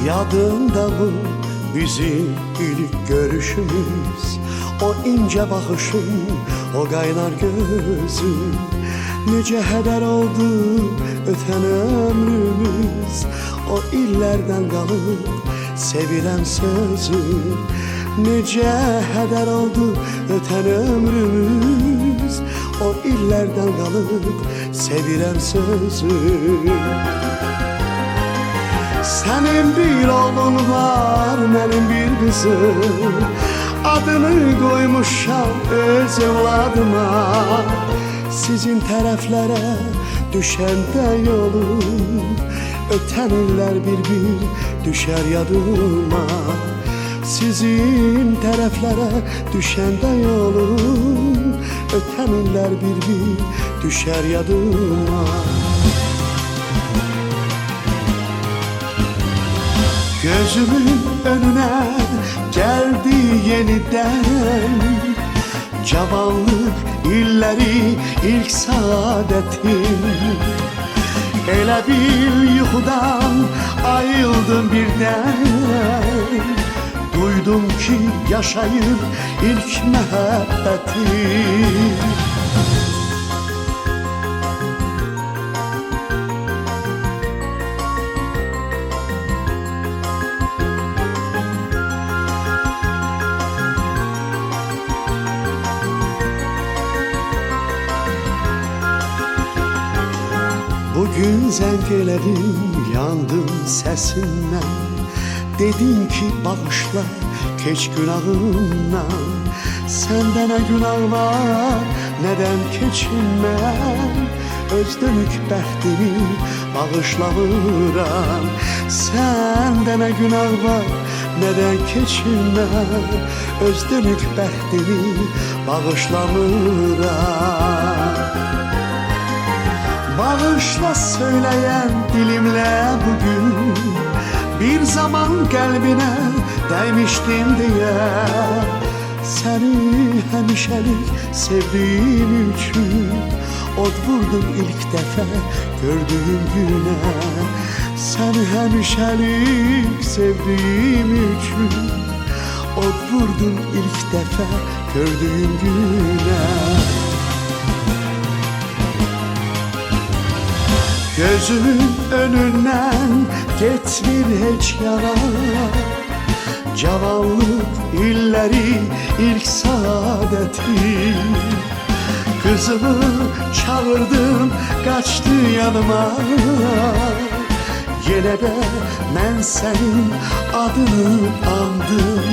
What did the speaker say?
Yadında mı bizim ilk görüşümüz? O ince bakışın, o kaynar gözün. Nece heder oldu öten ömrümüz, o illerden kalıp sevilen sözün. Nece heder oldu öten ömrümüz, o illerden kalıp sevilen sözün. Senin bir oğlun var, benim bir kızım. Adını koymuşam öz evladıma. Sizin tərəflərə düşəndə yolum, ötən illər bir-bir düşər yadıma. Sizin tərəflərə düşəndə yolum, ötən illər bir-bir düşər yadıma. Gözümün önüne geldi yeniden cavanlık illeri, ilk saadetim. Elə bir yuxudan ayıldım birden, duydum ki yaşayır ilk məhəbbətim. Bugün zəng elədim, yandım səsindən. Dedin ki bağışla, keç günahımdan. Səndə nə günah var, nədən keçinməm? Öz dönük bəxtimi bağışlamıram. Səndə nə günah var, nədən keçinməm? Öz dönük bəxtimi bağışlamıram. Bağışla söyleyen dilimle bugün, bir zaman kalbine değmiştim diye. Seni həmişəlik sevdiğim üçün od vurdum ilk defa gördüğüm güne. Seni həmişəlik sevdiğim üçün od vurdum ilk defa gördüğüm güne. Gözümün önünden getmir heç yana, cavanlık illeri, ilk saadetim. Kızımı çağırdım, kaçtı yanıma. Yine de ben senin adını andım.